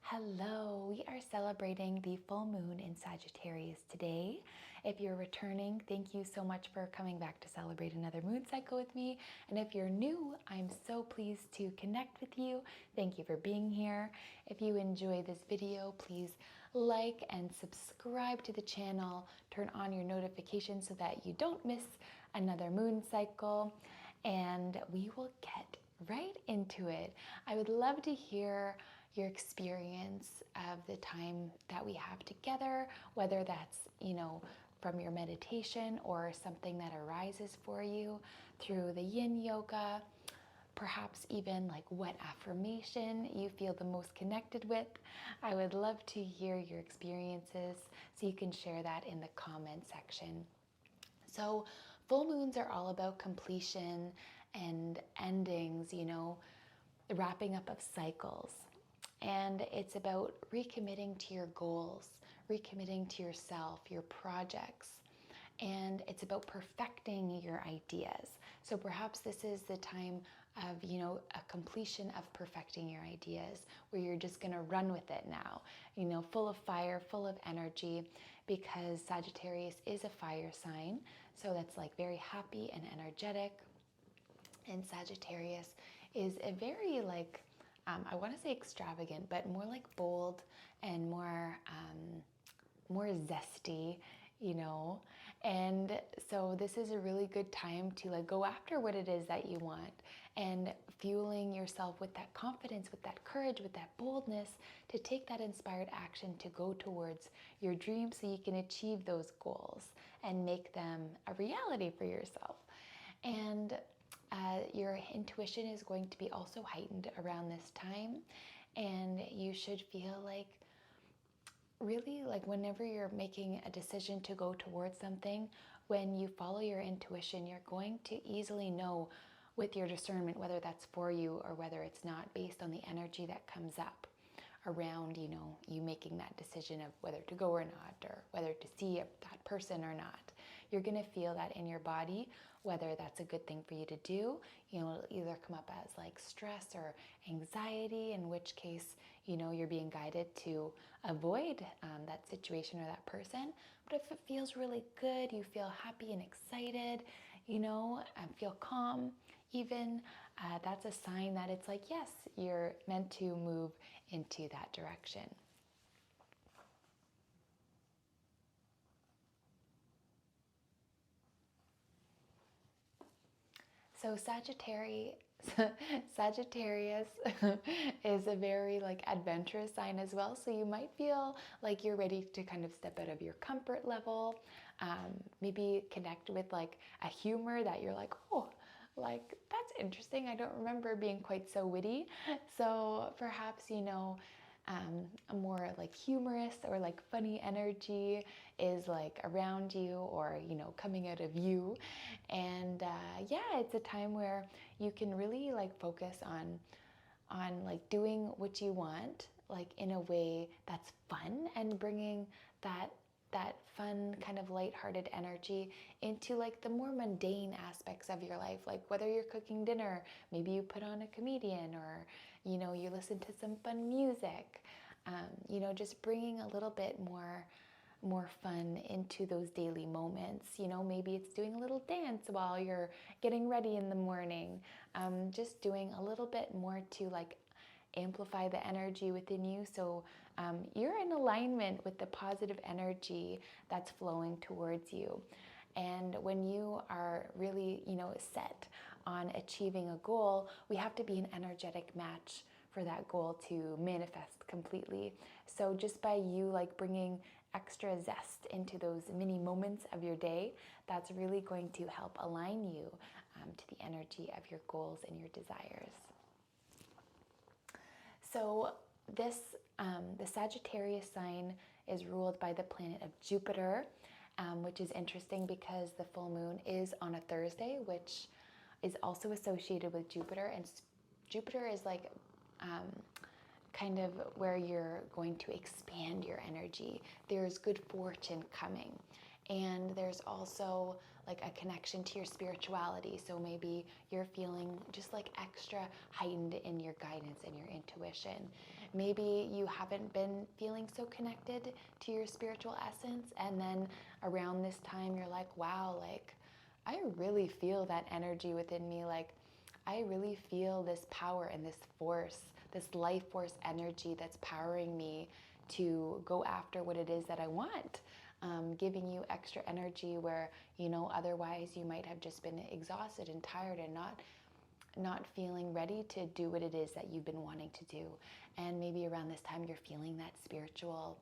Hello, we are celebrating the full moon in Sagittarius today. If you're returning, thank you so much for coming back to celebrate another moon cycle with me. And if you're new, I'm so pleased to connect with you. Thank you for being here. If you enjoy this video, please like and subscribe to the channel. Turn on your notifications so that you don't miss another moon cycle. And we will get right into it. I would love to hear your experience of the time that we have together, whether that's, from your meditation or something that arises for you through the Yin Yoga, perhaps even like what affirmation you feel the most connected with. I would love to hear your experiences, so you can share that in the comment section. So full moons are all about completion and endings, the wrapping up of cycles. And it's about recommitting to your goals, recommitting to yourself, your projects. And it's about perfecting your ideas. So perhaps this is the time of, a completion of perfecting your ideas, where you're just going to run with it now, full of fire, full of energy, because Sagittarius is a fire sign. So that's like very happy and energetic. And Sagittarius is a very I want to say extravagant, but more like bold and more zesty, And so this is a really good time to go after what it is that you want, and fueling yourself with that confidence, with that courage, with that boldness to take that inspired action to go towards your dreams, so you can achieve those goals and make them a reality for yourself. And your intuition is going to be also heightened around this time, and you should feel really whenever you're making a decision to go towards something, when you follow your intuition, you're going to easily know with your discernment whether that's for you or whether it's not, based on the energy that comes up around, you making that decision of whether to go or not, or whether to see that person or not. You're going to feel that in your body, whether that's a good thing for you to do. It'll either come up as stress or anxiety, in which case, you're being guided to avoid that situation or that person. But if it feels really good, you feel happy and excited, and feel calm even, that's a sign that it's yes, you're meant to move into that direction. So Sagittarius is a very adventurous sign as well. So you might feel like you're ready to kind of step out of your comfort level, maybe connect with a humor that you're oh, that's interesting. I don't remember being quite so witty. So perhaps, a more humorous or funny energy is around you, or coming out of you. And yeah, it's a time where you can really focus on doing what you want, in a way that's fun, and bringing that fun kind of lighthearted energy into the more mundane aspects of your life, whether you're cooking dinner, maybe you put on a comedian, or you listen to some fun music, just bringing a little bit more fun into those daily moments. Maybe it's doing a little dance while you're getting ready in the morning, just doing a little bit more to amplify the energy within you, so you're in alignment with the positive energy that's flowing towards you. And when you are really, set on achieving a goal, we have to be an energetic match for that goal to manifest completely. So just by you bringing extra zest into those mini moments of your day, that's really going to help align you to the energy of your goals and your desires. So the Sagittarius sign is ruled by the planet of Jupiter, which is interesting because the full moon is on a Thursday, which is also associated with Jupiter. And Jupiter is kind of where you're going to expand your energy. There's good fortune coming. And there's also a connection to your spirituality. So maybe you're feeling just extra heightened in your guidance and your intuition. maybe you haven't been feeling so connected to your spiritual essence, and then around this time you're like, wow, like I really feel that energy within me. Like I really feel this power and this force, this life force energy that's powering me to go after what it is that I want. Giving you extra energy where, otherwise you might have just been exhausted and tired and not feeling ready to do what it is that you've been wanting to do. And maybe around this time you're feeling that spiritual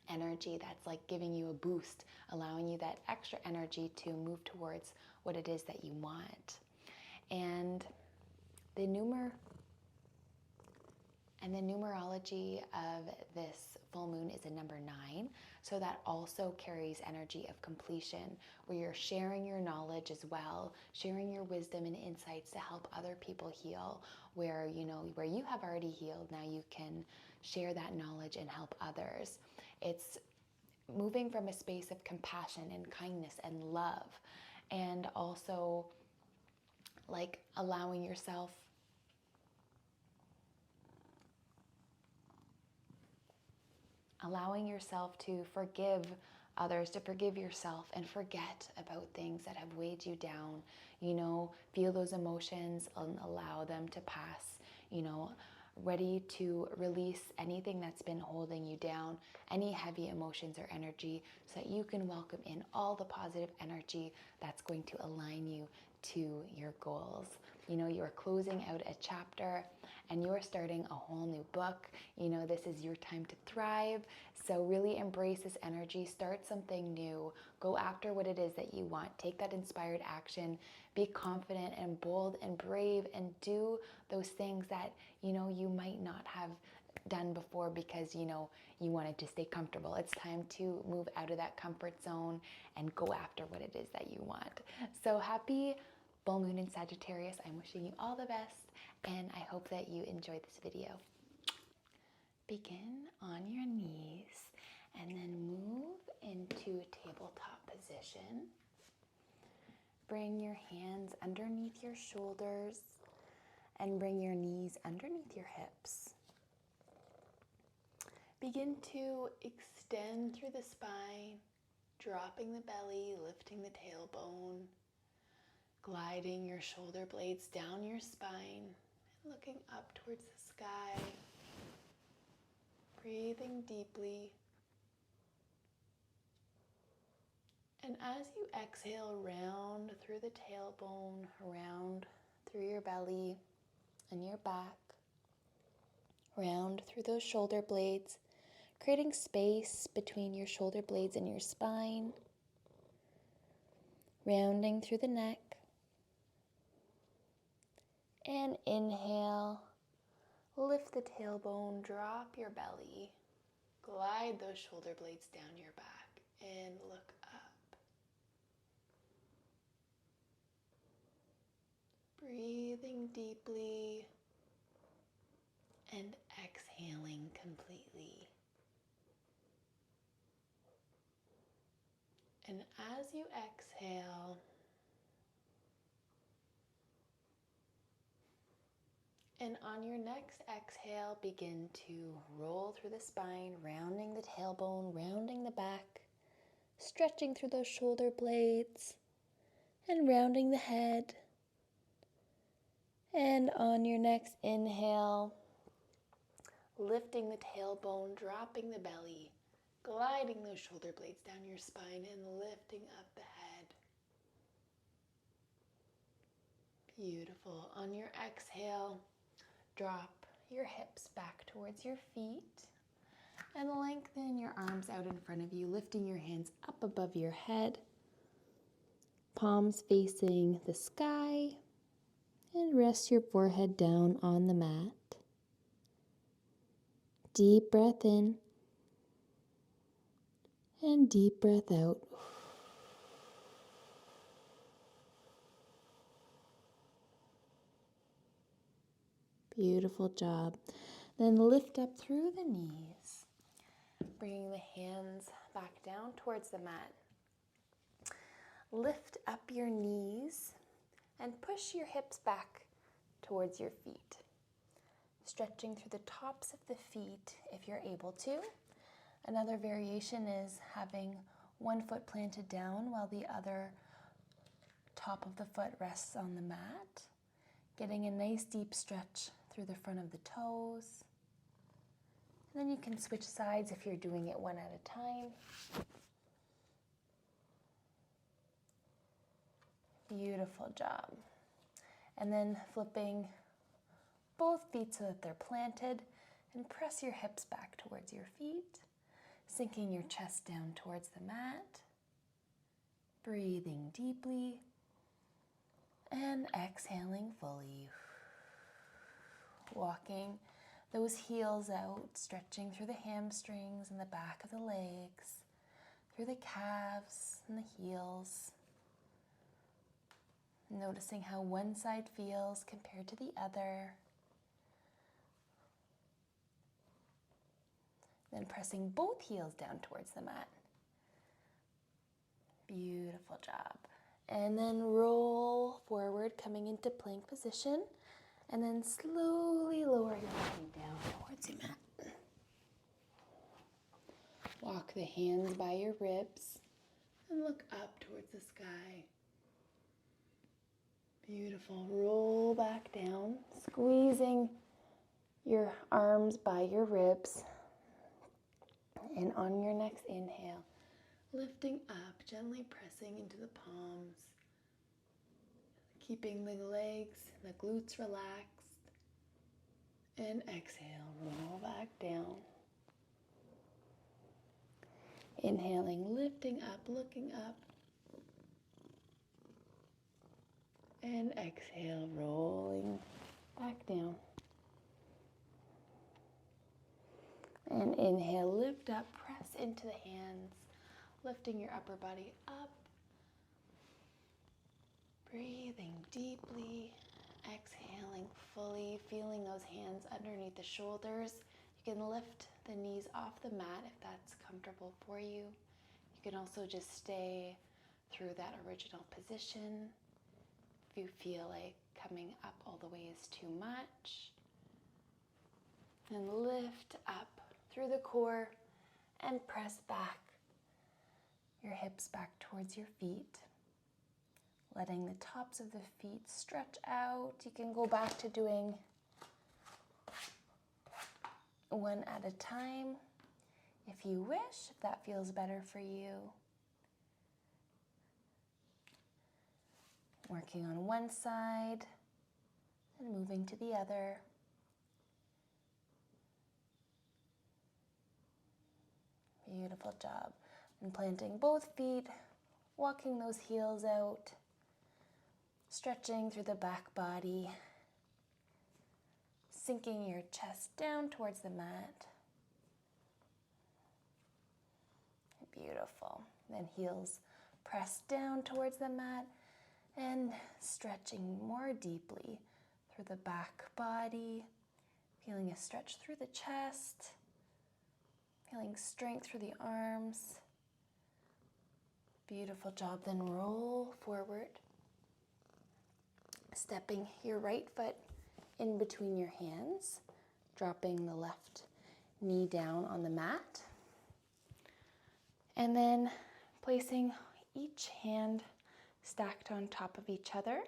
energy that's like giving you a boost, allowing you that extra energy to move towards what it is that you want. And the numerology of this full moon is a number 9. So that also carries energy of completion, where you're sharing your knowledge as well, sharing your wisdom and insights to help other people heal, where you have already healed, now you can share that knowledge and help others. It's moving from a space of compassion and kindness and love, and also like allowing yourself to forgive others, to forgive yourself, and forget about things that have weighed you down. Feel those emotions and allow them to pass. Ready to release anything that's been holding you down, any heavy emotions or energy, so that you can welcome in all the positive energy that's going to align you to your goals. You're closing out a chapter and you're starting a whole new book. This is your time to thrive. So really embrace this energy, start something new, go after what it is that you want, take that inspired action, be confident and bold and brave, and do those things that, you might not have done before because, you wanted to stay comfortable. It's time to move out of that comfort zone and go after what it is that you want. So happy full moon in Sagittarius. I'm wishing you all the best, and I hope that you enjoyed this video. Begin on your knees and then move into tabletop position. Bring your hands underneath your shoulders and bring your knees underneath your hips. Begin to extend through the spine, dropping the belly, lifting the tailbone, gliding your shoulder blades down your spine, and looking up towards the sky. Breathing deeply. And as you exhale, round through the tailbone, round through your belly and your back, round through those shoulder blades, creating space between your shoulder blades and your spine, rounding through the neck. And inhale, lift the tailbone, drop your belly, glide those shoulder blades down your back, and look up. Breathing deeply and exhaling completely. And as you exhale, and on your next exhale, begin to roll through the spine, rounding the tailbone, rounding the back, stretching through those shoulder blades, and rounding the head. And on your next inhale, lifting the tailbone, dropping the belly, gliding those shoulder blades down your spine, and lifting up the head. Beautiful. On your exhale, drop your hips back towards your feet and lengthen your arms out in front of you, lifting your hands up above your head, palms facing the sky, and rest your forehead down on the mat. Deep breath in and deep breath out. Beautiful job. Then lift up through the knees, bringing the hands back down towards the mat. Lift up your knees and push your hips back towards your feet. stretching through the tops of the feet if you're able to. Another variation is having one foot planted down while the other top of the foot rests on the mat. Getting a nice deep stretch through the front of the toes. And then you can switch sides if you're doing it one at a time. Beautiful job. And then flipping both feet so that they're planted, and press your hips back towards your feet, sinking your chest down towards the mat, breathing deeply, and exhaling fully. Walking those heels out, stretching through the hamstrings and the back of the legs, through the calves and the heels. Noticing how one side feels compared to the other. Then pressing both heels down towards the mat. Beautiful job. And then roll forward, coming into plank position. And then slowly lower your body down towards your mat. Walk the hands by your ribs and look up towards the sky. Beautiful. Roll back down, squeezing your arms by your ribs. And on your next inhale, lifting up, gently pressing into the palms, keeping the legs and the glutes relaxed. And exhale, roll back down. Inhaling, lifting up, looking up. And exhale, rolling back down. And inhale, lift up, press into the hands, lifting your upper body up. Breathing deeply, exhaling fully, feeling those hands underneath the shoulders. You can lift the knees off the mat if that's comfortable for you. You can also just stay through that original position. If you feel like coming up all the way is too much. And lift up through the core and press back your hips back towards your feet. Letting the tops of the feet stretch out. You can go back to doing one at a time if you wish, if that feels better for you. Working on one side and moving to the other. Beautiful job. And planting both feet, walking those heels out, stretching through the back body, sinking your chest down towards the mat. Beautiful. Then heels press down towards the mat and stretching more deeply through the back body, feeling a stretch through the chest, feeling strength through the arms. Beautiful job. Then roll forward, stepping your right foot in between your hands, dropping the left knee down on the mat, and then placing each hand stacked on top of each other,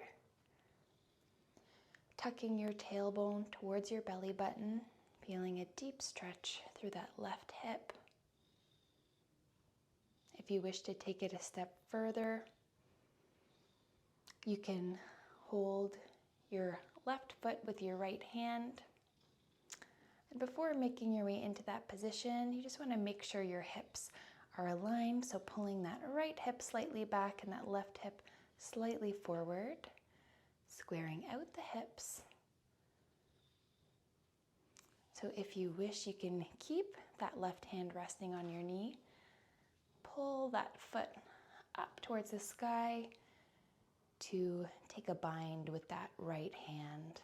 tucking your tailbone towards your belly button, feeling a deep stretch through that left hip. If you wish to take it a step further, you can hold your left foot with your right hand. And before making your way into that position, you just want to make sure your hips are aligned. So pulling that right hip slightly back and that left hip slightly forward, squaring out the hips. So if you wish, you can keep that left hand resting on your knee. Pull that foot up towards the sky to take a bind with that right hand.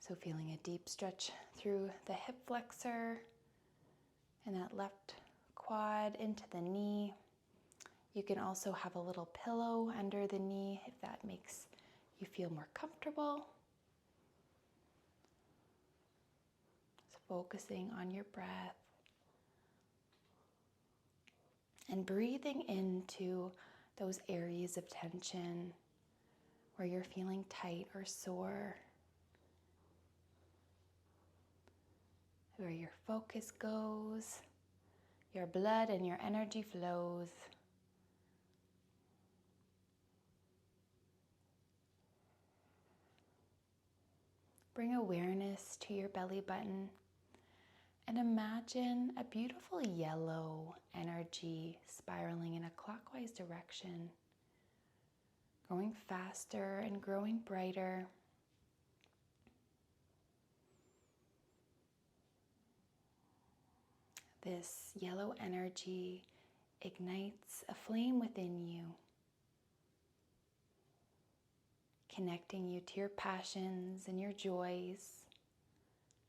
So feeling a deep stretch through the hip flexor and that left quad into the knee. You can also have a little pillow under the knee if that makes you feel more comfortable. focusing on your breath and breathing into those areas of tension where you're feeling tight or sore, where your focus goes, your blood and your energy flows. Bring awareness to your belly button and imagine a beautiful yellow energy spiraling in a clockwise direction, growing faster and growing brighter. This yellow energy ignites a flame within you, connecting you to your passions and your joys,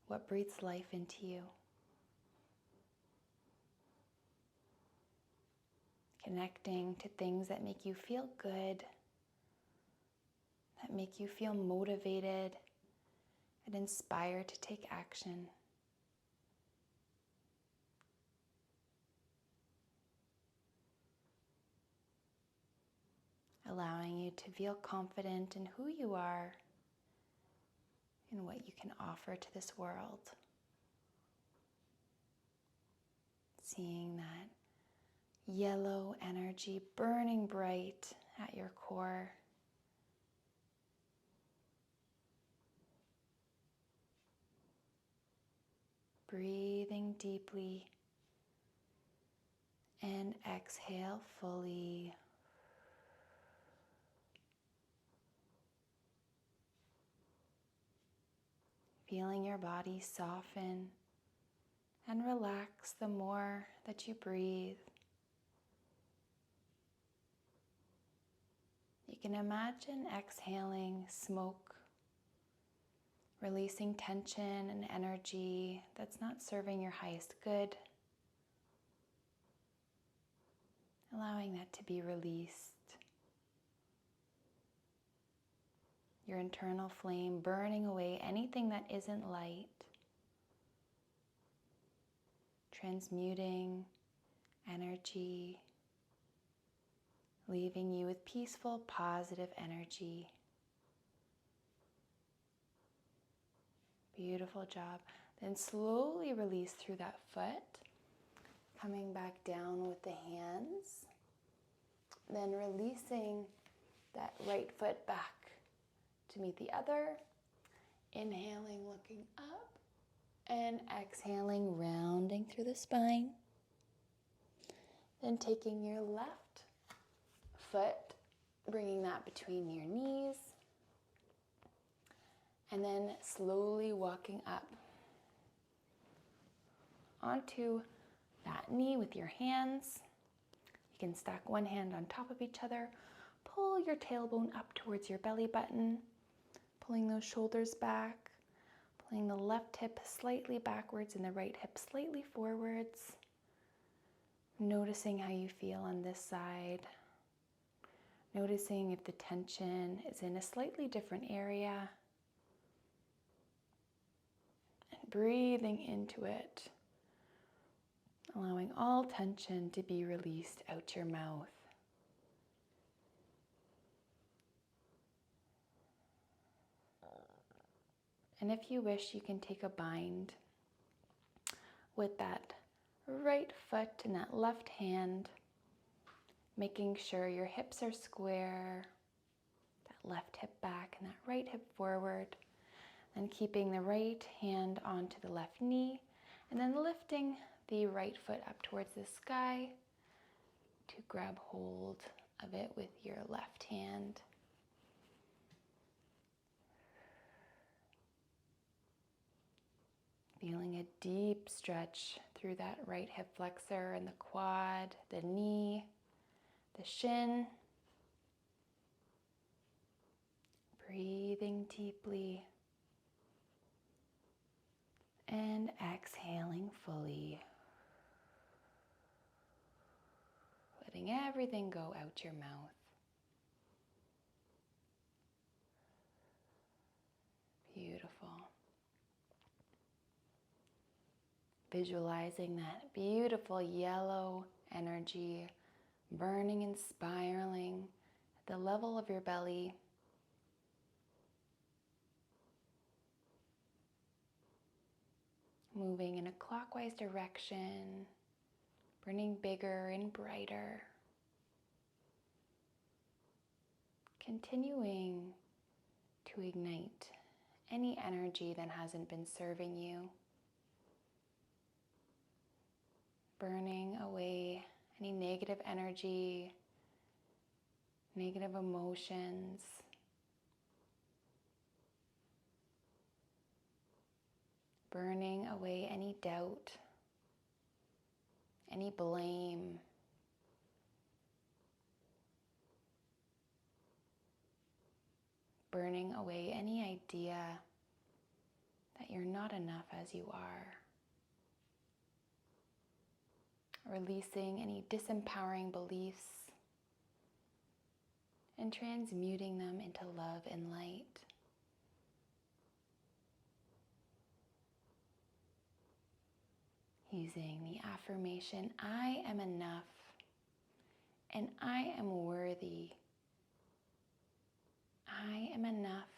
what breathes life into you. Connecting to things that make you feel good, that make you feel motivated and inspired to take action. Allowing you to feel confident in who you are and what you can offer to this world. Seeing that yellow energy burning bright at your core. Breathing deeply and exhale fully. Feeling your body soften and relax the more that you breathe. You can imagine exhaling smoke, releasing tension and energy that's not serving your highest good. Allowing that to be released. Your internal flame burning away anything that isn't light. Transmuting energy, leaving you with peaceful, positive energy. Beautiful job. Then slowly release through that foot, coming back down with the hands. Then releasing that right foot back to meet the other. Inhaling, looking up, and exhaling, rounding through the spine. Then taking your left foot, bringing that between your knees, and then slowly walking up onto that knee with your hands. You can stack one hand on top of each other. Pull your tailbone up towards your belly button, pulling those shoulders back, pulling the left hip slightly backwards and the right hip slightly forwards. Noticing how you feel on this side. Noticing if the tension is in a slightly different area. And breathing into it. Allowing all tension to be released out your mouth. And if you wish, you can take a bind with that right foot and that left hand, making sure your hips are square, that left hip back and that right hip forward, and keeping the right hand onto the left knee, and then lifting the right foot up towards the sky to grab hold of it with your left hand. Feeling a deep stretch through that right hip flexor and the quad, the knee, the shin. Breathing deeply and exhaling fully. Letting everything go out your mouth. Beautiful. Visualizing that beautiful yellow energy burning and spiraling at the level of your belly. Moving in a clockwise direction, burning bigger and brighter. Continuing to ignite any energy that hasn't been serving you. Burning away any negative energy, negative emotions. Burning away any doubt, any blame. Burning away any idea that you're not enough as you are. Releasing any disempowering beliefs and transmuting them into love and light. Using the affirmation, I am enough and I am worthy. I am enough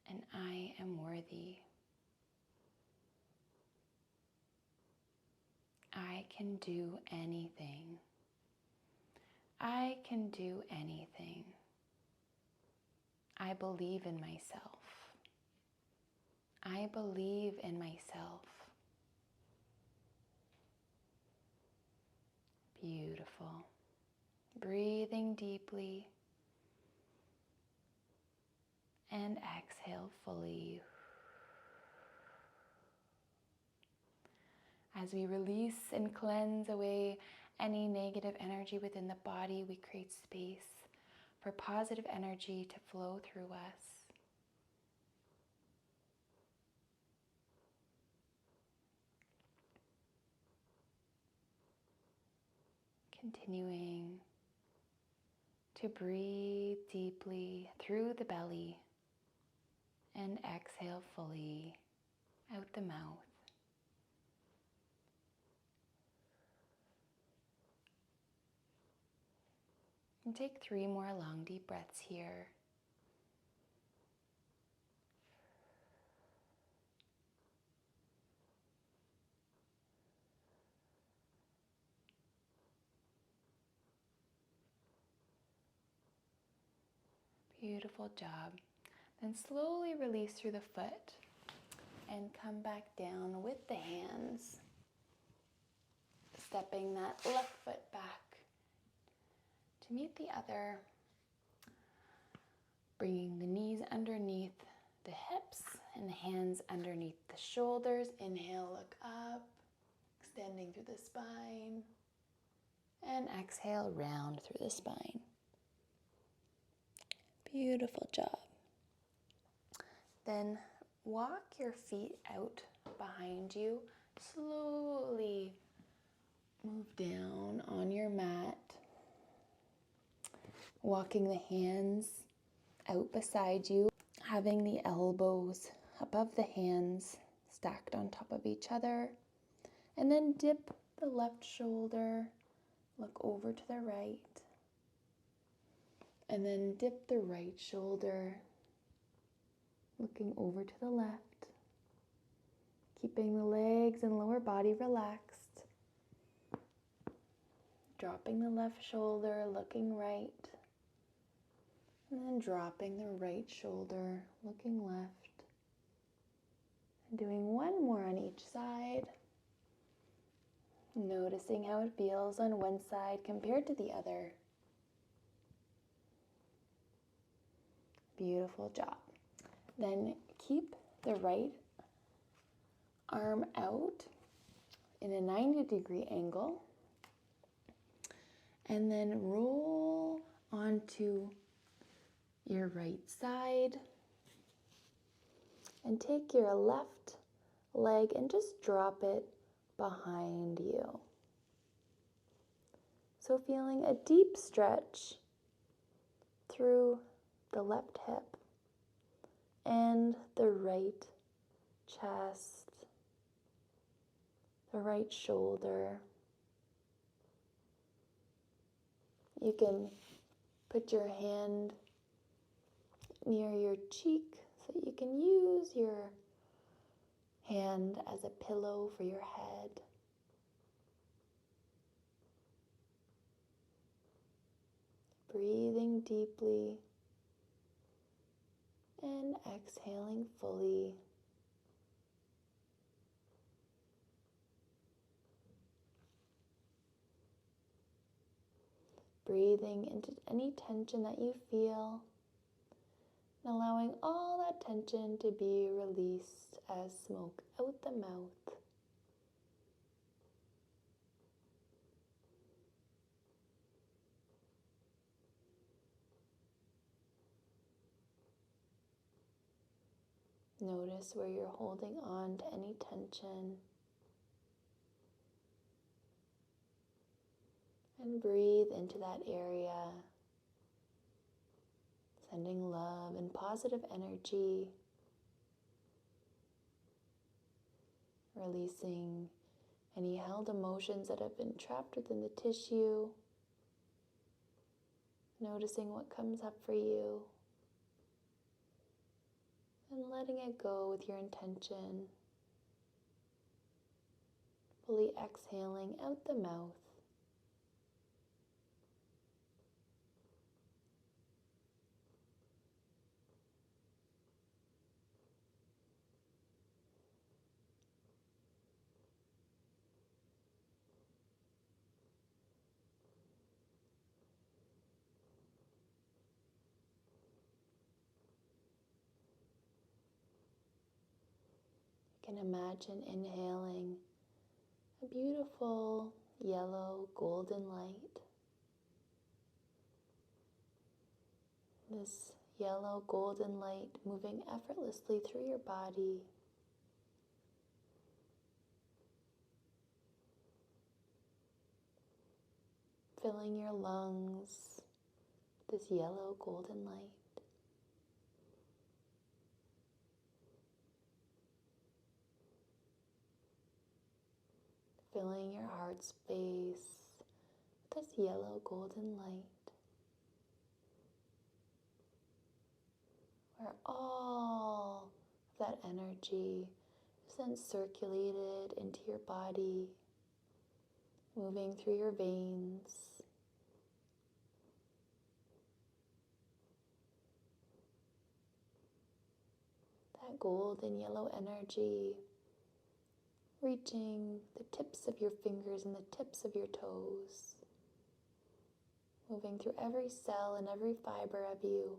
and I am worthy. I can do anything. I can do anything. I believe in myself. I believe in myself. Beautiful. Breathing deeply. And exhale fully. As we release and cleanse away any negative energy within the body, we create space for positive energy to flow through us. Continuing to breathe deeply through the belly and exhale fully out the mouth. And take 3 more long deep breaths here. Beautiful job. Then slowly release through the foot and come back down with the hands. Stepping that left foot back to meet the other. Bringing the knees underneath the hips and the hands underneath the shoulders. Inhale, look up, extending through the spine. And exhale, round through the spine. Beautiful job. Then walk your feet out behind you. Slowly move down on your mat. Walking the hands out beside you. Having the elbows above the hands stacked on top of each other. And then dip the left shoulder. Look over to the right. And then dip the right shoulder, looking over to the left, keeping the legs and lower body relaxed. Dropping the left shoulder, looking right, and then dropping the right shoulder, looking left. And doing 1 more on each side. Noticing how it feels on one side compared to the other. Beautiful job. Then keep the right arm out in a 90-degree angle. And then roll onto your right side. And take your left leg and just drop it behind you. So feeling a deep stretch through the left hip and the right chest, the right shoulder. You can put your hand near your cheek so you can use your hand as a pillow for your head. Breathing deeply and exhaling fully. Breathing into any tension that you feel and allowing all that tension to be released as smoke out the mouth. Notice where you're holding on to any tension. And breathe into that area, sending love and positive energy, releasing any held emotions that have been trapped within the tissue, noticing what comes up for you, and letting it go with your intention, fully exhaling out the mouth. You can imagine inhaling a beautiful yellow golden light. This yellow golden light moving effortlessly through your body. Filling your lungs with this yellow golden light. Filling your heart space with this yellow golden light, where all of that energy is then circulated into your body, moving through your veins, that golden yellow energy reaching the tips of your fingers and the tips of your toes, moving through every cell and every fiber of you.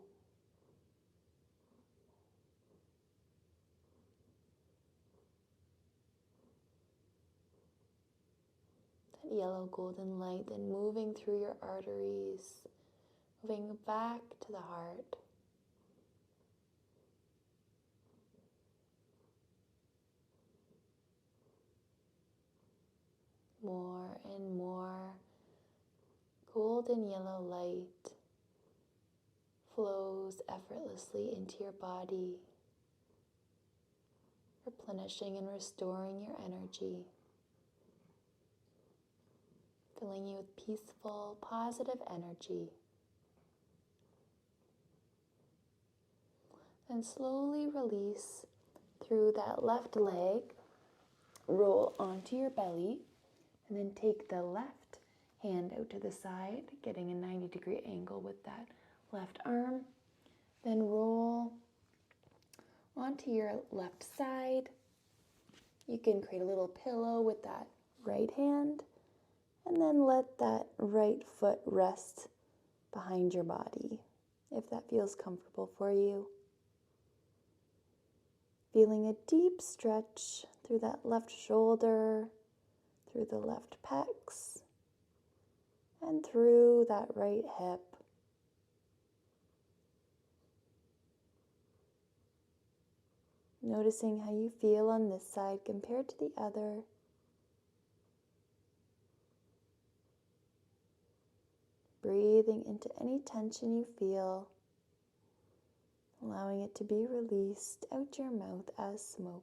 That yellow golden light then moving through your arteries, moving back to the heart. More and more golden yellow light flows effortlessly into your body, replenishing and restoring your energy, filling you with peaceful, positive energy. Then slowly release through that left leg, roll onto your belly, and then take the left hand out to the side, getting a 90-degree angle with that left arm. Then roll onto your left side. You can create a little pillow with that right hand, and then let that right foot rest behind your body, if that feels comfortable for you. Feeling a deep stretch through that left shoulder, through the left pecs, and through that right hip. Noticing how you feel on this side compared to the other. Breathing into any tension you feel, allowing it to be released out your mouth as smoke.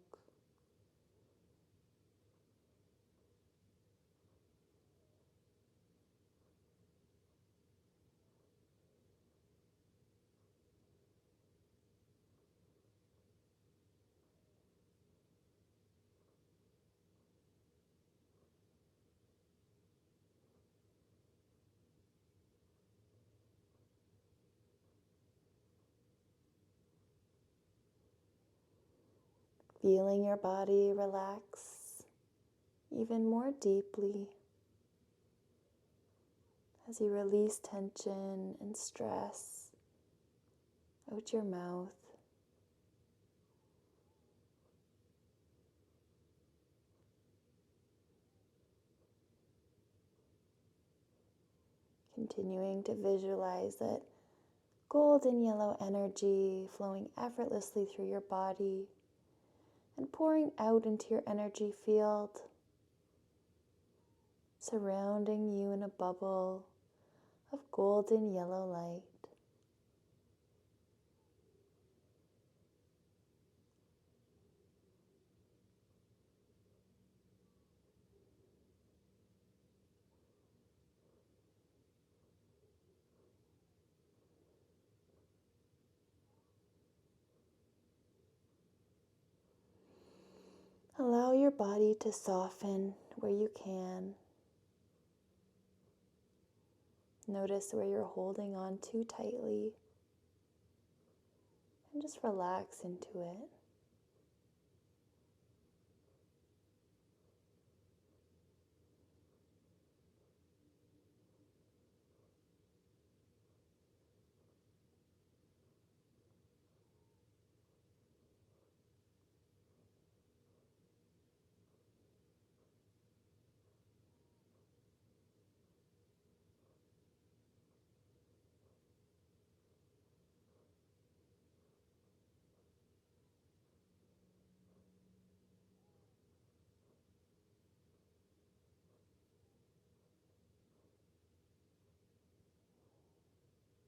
Feeling your body relax even more deeply as you release tension and stress out your mouth. Continuing to visualize that golden yellow energy flowing effortlessly through your body and pouring out into your energy field, surrounding you in a bubble of golden yellow light. Allow your body to soften where you can. Notice where you're holding on too tightly and just relax into it.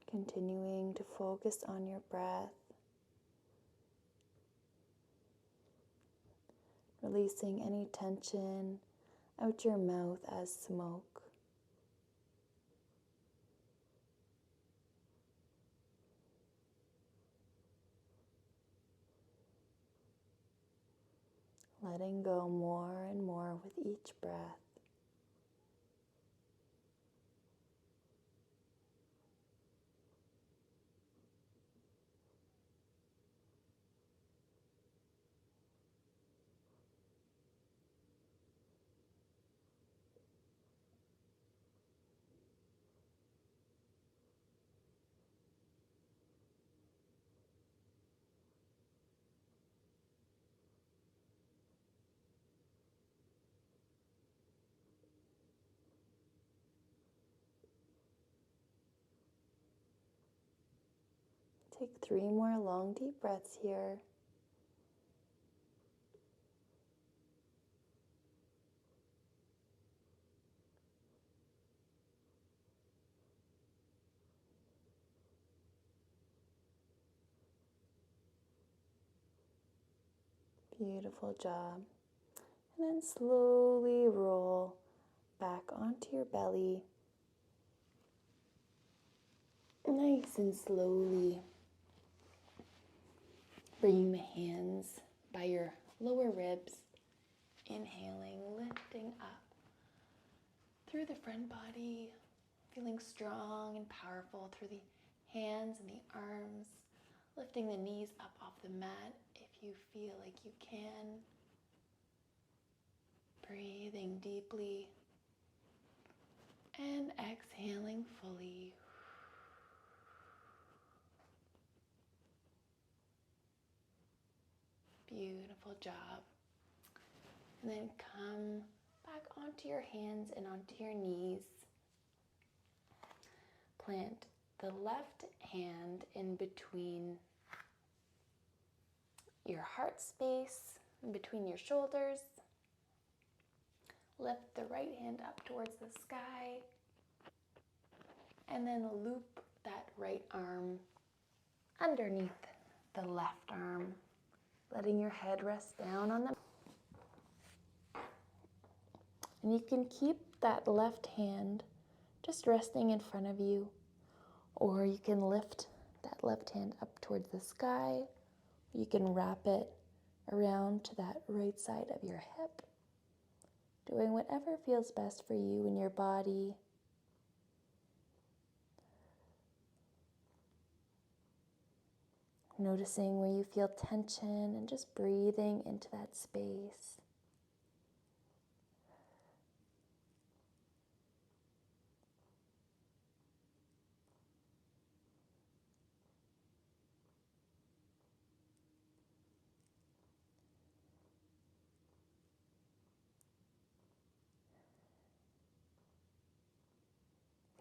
Continuing to focus on your breath, releasing any tension out your mouth as smoke. Letting go more and more with each breath. Take 3 more long deep breaths here. Beautiful job. And then slowly roll back onto your belly. Nice and slowly. Bringing the hands by your lower ribs. Inhaling, lifting up through the front body. Feeling strong and powerful through the hands and the arms. Lifting the knees up off the mat if you feel like you can. Breathing deeply and exhaling fully. Beautiful job. And then come back onto your hands and onto your knees. Plant the left hand in between your heart space, in between your shoulders. Lift the right hand up towards the sky. And then loop that right arm underneath the left arm, letting your head rest down on the. And you can keep that left hand just resting in front of you, or you can lift that left hand up towards the sky. You can wrap it around to that right side of your hip, doing whatever feels best for you and your body. Noticing where you feel tension and just breathing into that space.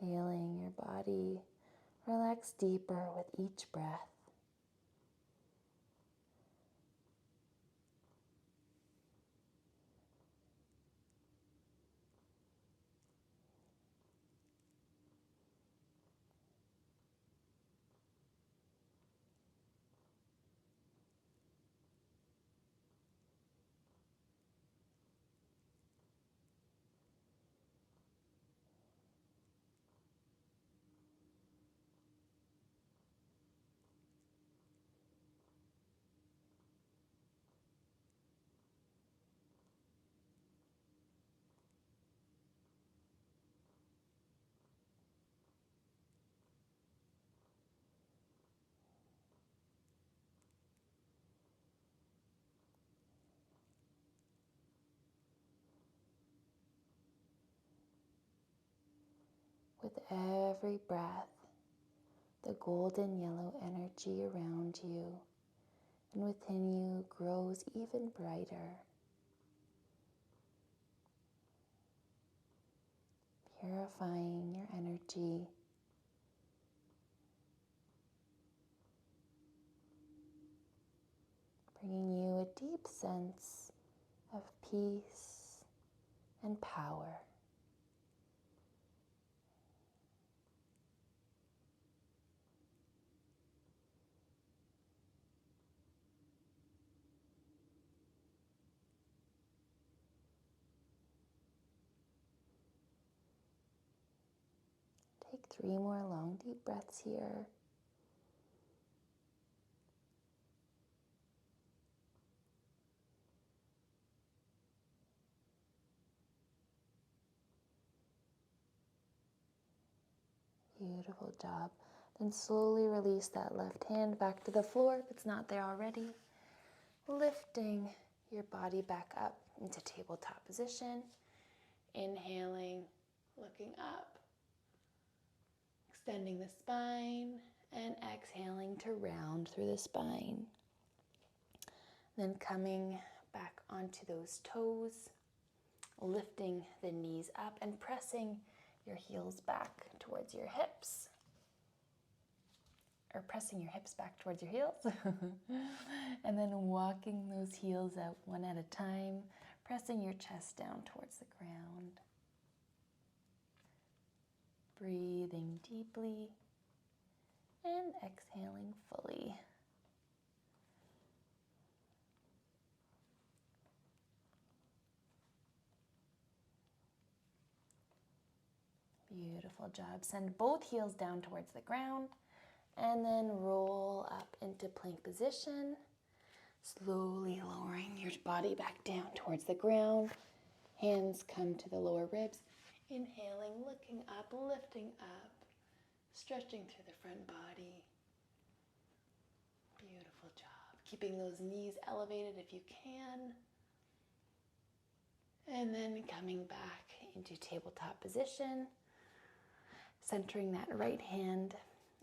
Feeling your body relax deeper with each breath. With every breath, the golden yellow energy around you and within you grows even brighter, purifying your energy, bringing you a deep sense of peace and power. Take 3 more long, deep breaths here. Beautiful job. Then slowly release that left hand back to the floor if it's not there already. Lifting your body back up into tabletop position. Inhaling, looking up, extending the spine, and exhaling to round through the spine. Then coming back onto those toes, lifting the knees up and pressing your heels back towards your hips. Or pressing your hips back towards your heels. And then walking those heels out one at a time, pressing your chest down towards the ground. Breathing deeply and exhaling fully. Beautiful job. Send both heels down towards the ground and then roll up into plank position. Slowly lowering your body back down towards the ground. Hands come to the lower ribs. Inhaling, looking up, lifting up, stretching through the front body. Beautiful job. Keeping those knees elevated if you can. And then coming back into tabletop position. Centering that right hand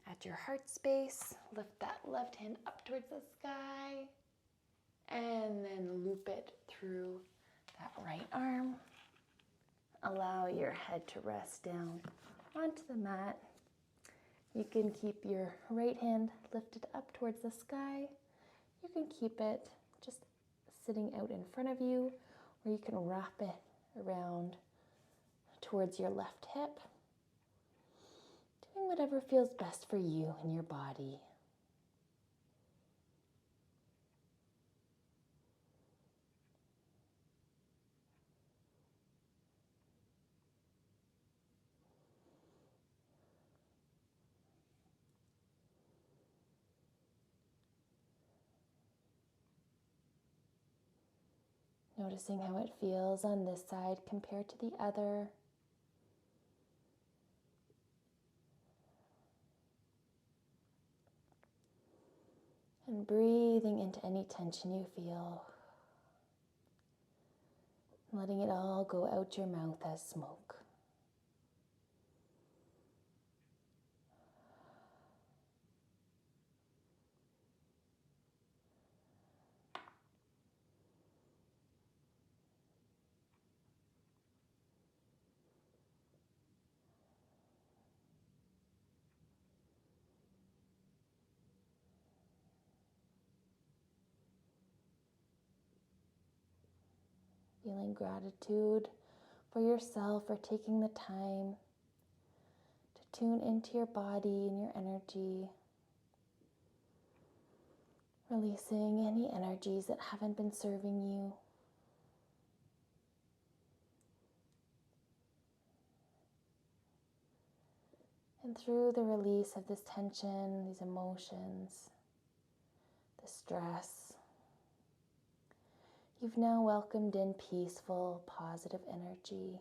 at your heart space. Lift that left hand up towards the sky. And then loop it through that right arm. Allow your head to rest down onto the mat. You can keep your right hand lifted up towards the sky. You can keep it just sitting out in front of you, or you can wrap it around towards your left hip. Doing whatever feels best for you and your body. Noticing how it feels on this side compared to the other. And breathing into any tension you feel. Letting it all go out your mouth as smoke. Feeling gratitude for yourself for taking the time to tune into your body and your energy. Releasing any energies that haven't been serving you. And through the release of this tension, these emotions, the stress, you've now welcomed in peaceful, positive energy.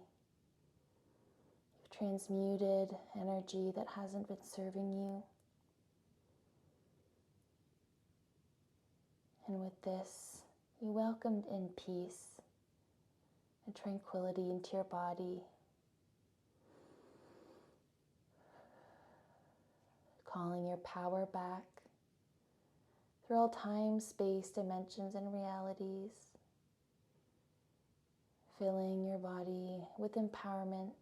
You've transmuted energy that hasn't been serving you. And with this, you welcomed in peace and tranquility into your body. Calling your power back through all time, space, dimensions, and realities. Filling your body with empowerment.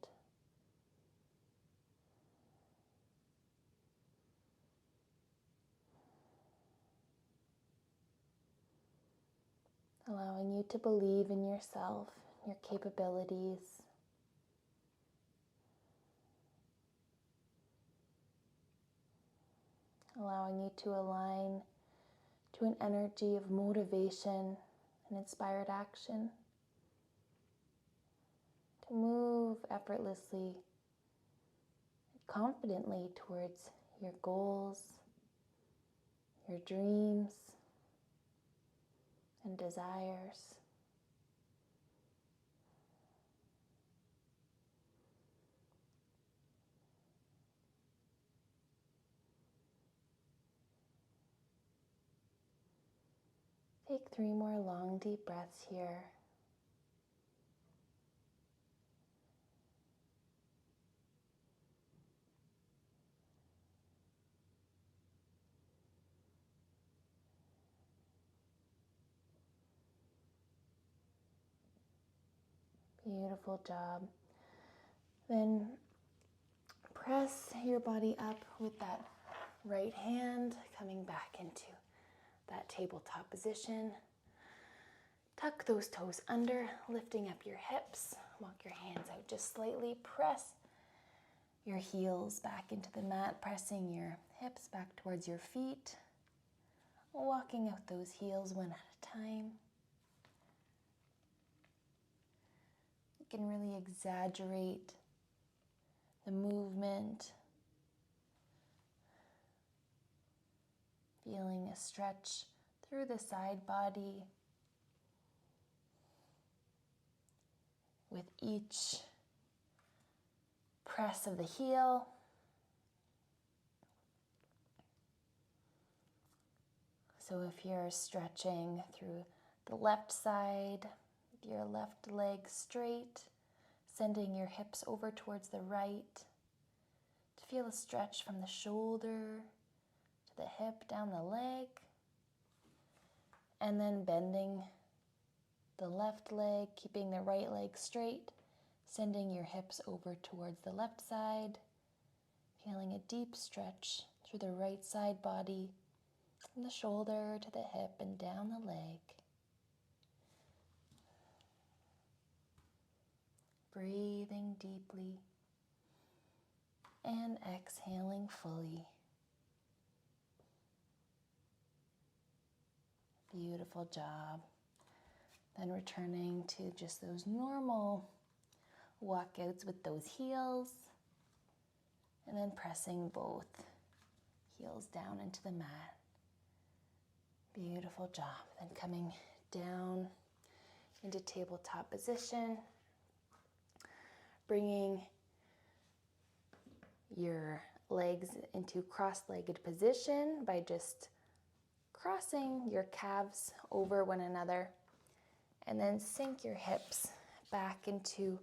Allowing you to believe in yourself, your capabilities. Allowing you to align to an energy of motivation and inspired action. To move effortlessly, confidently towards your goals, your dreams, and desires. Take 3 more long, deep breaths here. Beautiful job. Then press your body up with that right hand, coming back into that tabletop position. Tuck those toes under, lifting up your hips. Walk your hands out just slightly. Press your heels back into the mat, pressing your hips back towards your feet. Walking out those heels one at a time. You can really exaggerate the movement. Feeling a stretch through the side body. With each press of the heel, so if you're stretching through the left side, with your left leg straight, sending your hips over towards the right, to feel a stretch from the shoulder to the hip, down the leg, and then bending the left leg, keeping the right leg straight, sending your hips over towards the left side, feeling a deep stretch through the right side body, from the shoulder to the hip and down the leg. Breathing deeply and exhaling fully. Beautiful job. Then returning to just those normal walkouts with those heels. And then pressing both heels down into the mat. Beautiful job. Then coming down into tabletop position. Bringing your legs into cross-legged position by just crossing your calves over one another, and then sink your hips back into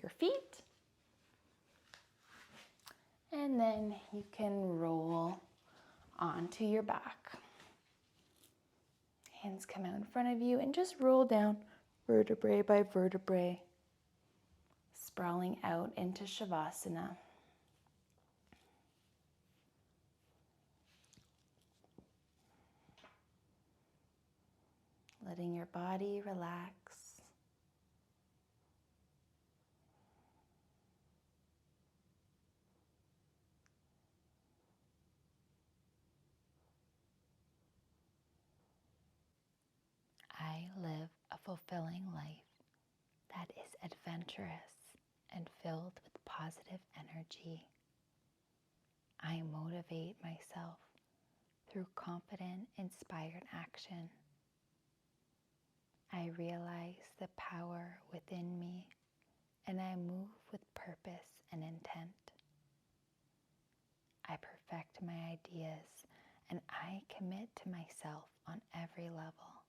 your feet. And then you can roll onto your back. Hands come out in front of you and just roll down vertebrae by vertebrae, sprawling out into Shavasana. Letting your body relax. I live a fulfilling life that is adventurous and filled with positive energy. I motivate myself through confident, inspired action. I realize the power within me, and I move with purpose and intent. I perfect my ideas, and I commit to myself on every level.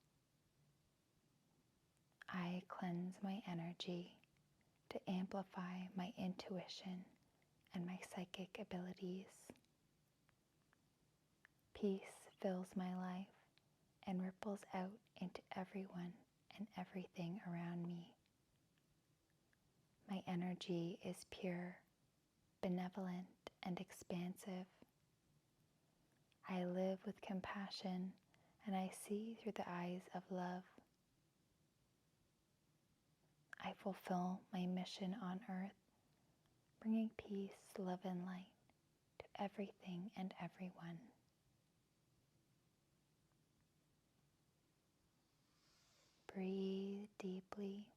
I cleanse my energy to amplify my intuition and my psychic abilities. Peace fills my life and ripples out into everyone and everything around me. My energy is pure, benevolent, and expansive. I live with compassion, and I see through the eyes of love. I fulfill my mission on earth, bringing peace, love, and light to everything and everyone. Breathe deeply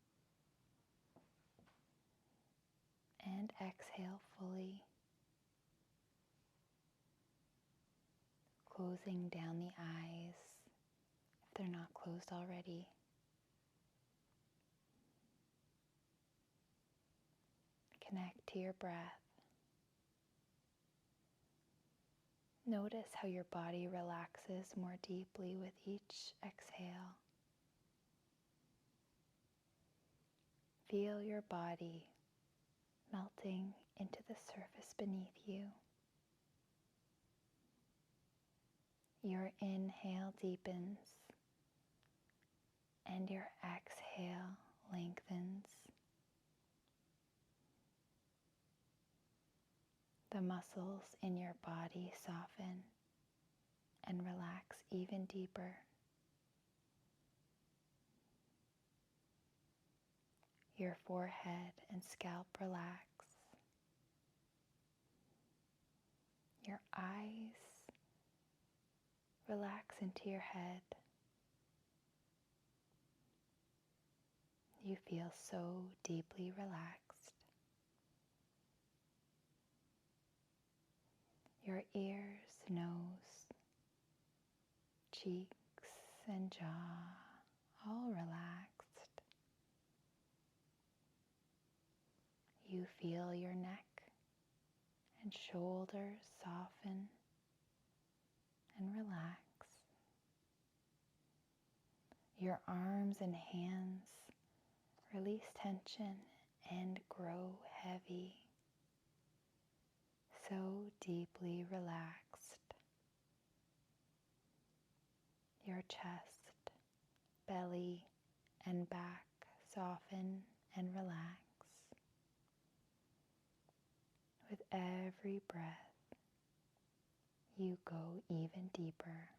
and exhale fully, closing down the eyes if they're not closed already. Connect to your breath. Notice how your body relaxes more deeply with each exhale. Feel your body melting into the surface beneath you. Your inhale deepens and your exhale lengthens. The muscles in your body soften and relax even deeper. Your forehead and scalp relax. Your eyes relax into your head. You feel so deeply relaxed. Your ears, nose, cheeks, and jaw all relaxed. You feel your neck and shoulders soften and relax. Your arms and hands release tension and grow heavy, so deeply relaxed. Your chest, belly, and back soften and relax. With every breath, you go even deeper.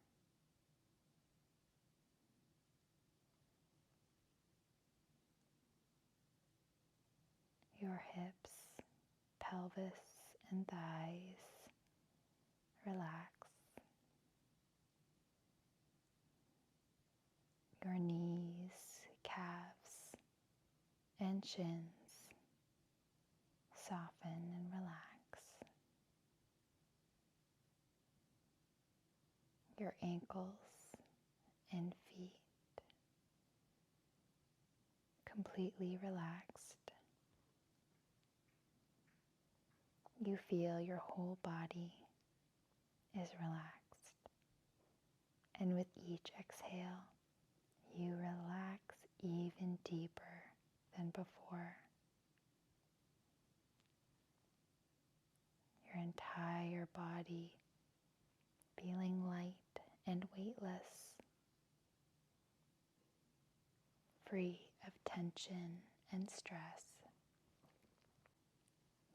Your hips, pelvis, and thighs relax. Your knees, calves, and shins soften and relax. Your ankles and feet completely relaxed. You feel your whole body is relaxed. And with each exhale, you relax even deeper than before. Your entire body feeling light and weightless, free of tension and stress.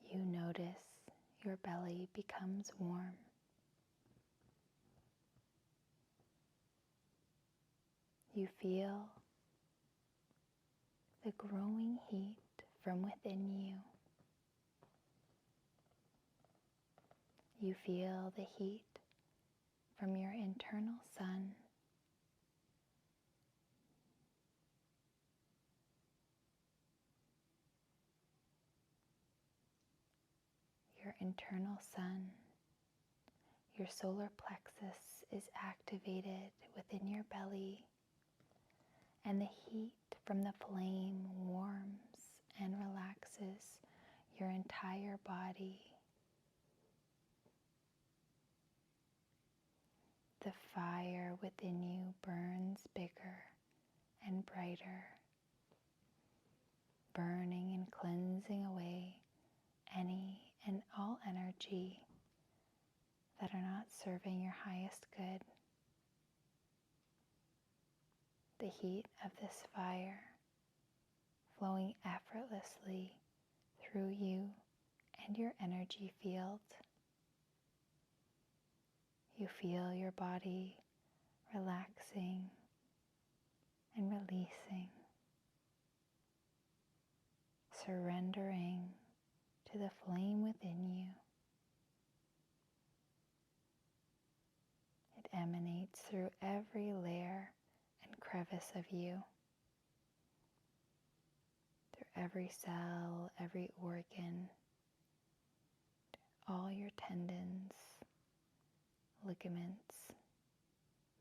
You notice your belly becomes warm. You feel the growing heat from within you. You feel the heat from your internal sun. Your internal sun, your solar plexus is activated within your belly, and the heat from the flame warms and relaxes your entire body. The fire within you burns bigger and brighter, burning and cleansing away any and all energy that are not serving your highest good. The heat of this fire flowing effortlessly through you and your energy field. You feel your body relaxing and releasing, surrendering to the flame within you. It emanates through every layer and crevice of you, through every cell, every organ, all your tendons, ligaments,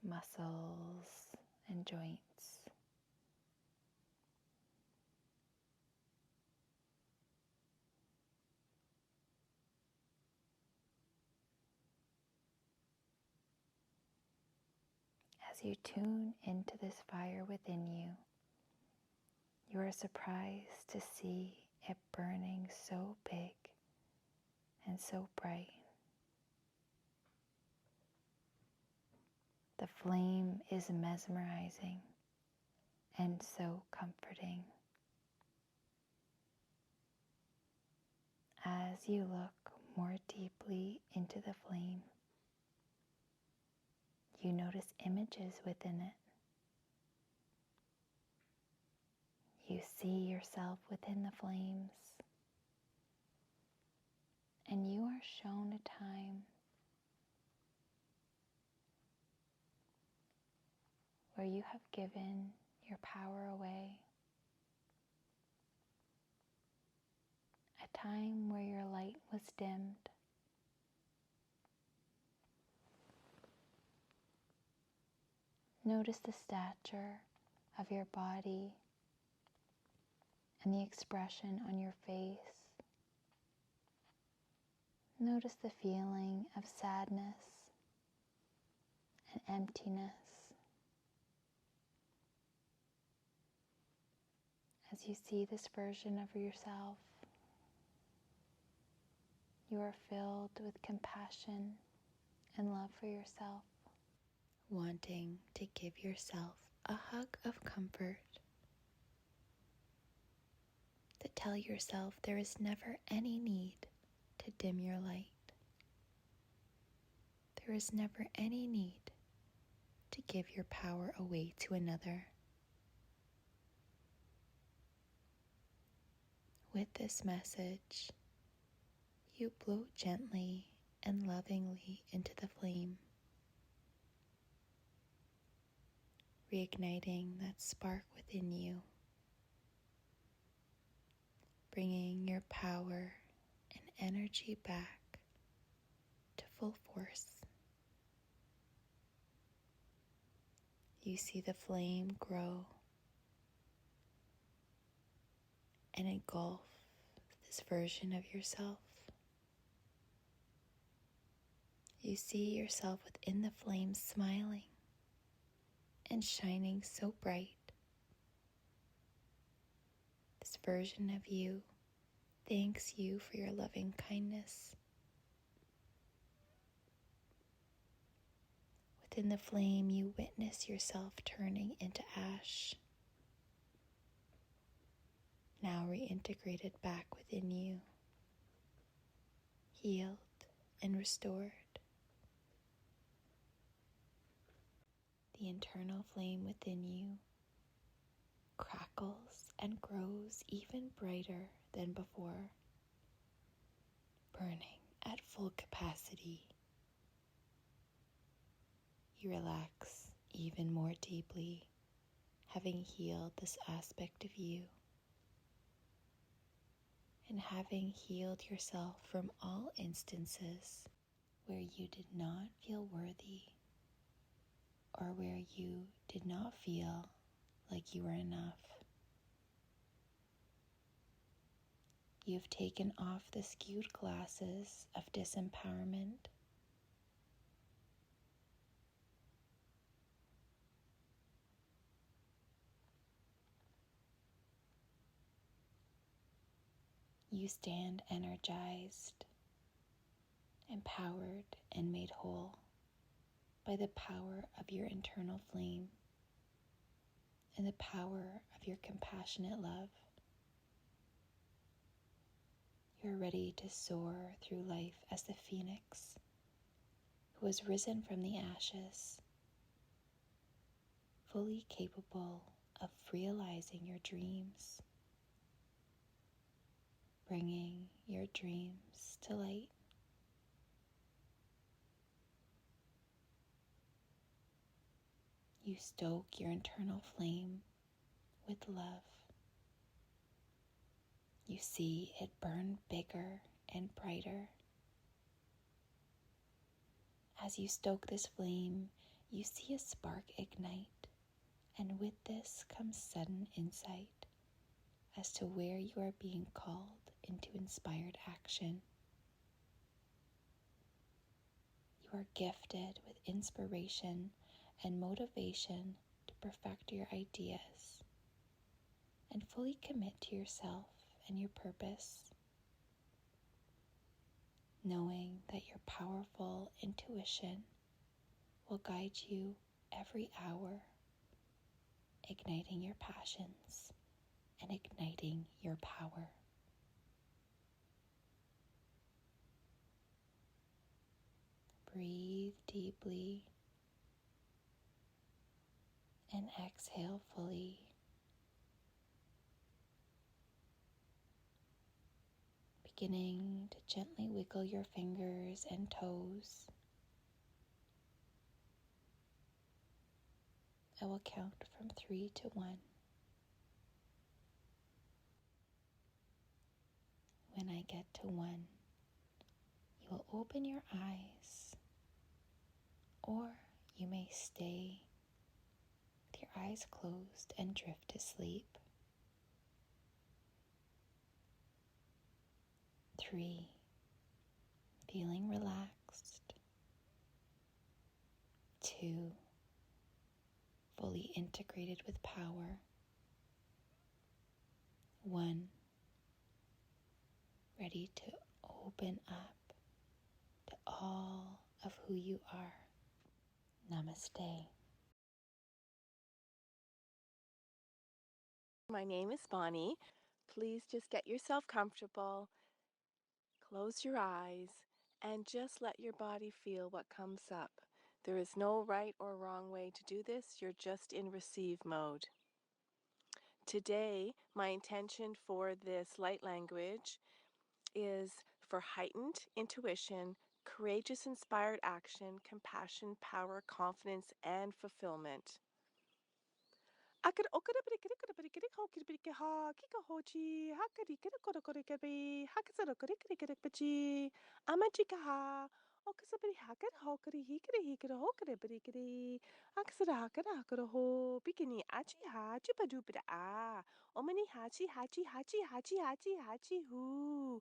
muscles, and joints. As you tune into this fire within you, you are surprised to see it burning so big and so bright. The flame is mesmerizing and so comforting. As you look more deeply into the flame, you notice images within it. You see yourself within the flames, and you are shown a time where you have given your power away, a time where your light was dimmed, notice the stature of your body and the expression on your face. Notice the feeling of sadness and emptiness as you see this version of yourself. You are filled with compassion and love for yourself, wanting to give yourself a hug of comfort, to tell yourself there is never any need to dim your light. There is never any need to give your power away to another. With this message, you blow gently and lovingly into the flame, reigniting that spark within you, bringing your power and energy back to full force. You see the flame grow and engulf this version of yourself. You see yourself within the flame smiling and shining so bright. This version of you thanks you for your loving kindness. Within the flame, you witness yourself turning into ash, now reintegrated back within you, healed and restored. The internal flame within you crackles and grows even brighter than before, burning at full capacity. You relax even more deeply, having healed this aspect of you, and having healed yourself from all instances where you did not feel worthy or where you did not feel like you were enough. You've taken off the skewed glasses of disempowerment. You stand energized, empowered, and made whole by the power of your internal flame and the power of your compassionate love. You're ready to soar through life as the phoenix who has risen from the ashes, fully capable of realizing your dreams, bringing your dreams to light. You stoke your internal flame with love. You see it burn bigger and brighter. As you stoke this flame, you see a spark ignite, and with this comes sudden insight as to where you are being called into inspired action. You are gifted with inspiration and motivation to perfect your ideas and fully commit to yourself and your purpose, knowing that your powerful intuition will guide you every hour, igniting your passions and igniting your power. Breathe deeply and exhale fully. Beginning to gently wiggle your fingers and toes. I will count from 3 to 1. When I get to 1, you will open your eyes, or you may stay with your eyes closed and drift to sleep. 3, feeling relaxed. 2, fully integrated with power. 1, ready to open up to all of who you are. Namaste. My name is Bonnie. Please just get yourself comfortable, close your eyes, and just let your body feel what comes up. There is no right or wrong way to do this. You're just in receive mode. Today, my intention for this light language is for heightened intuition, courageous inspired action, compassion, power, confidence, and fulfillment. Akara okara brikiri kara brikiri hokiri briki ha kika hochi hakari kira kora kora kabi hakasara kora kiri kiri bachi amachika ha okasabri hakar hokari hikiri hikiri hokari brikiri akasara hakara hakara ho bikini achi ha chupadu bra a omani hachi hachi hachi hachi hachi hachi hu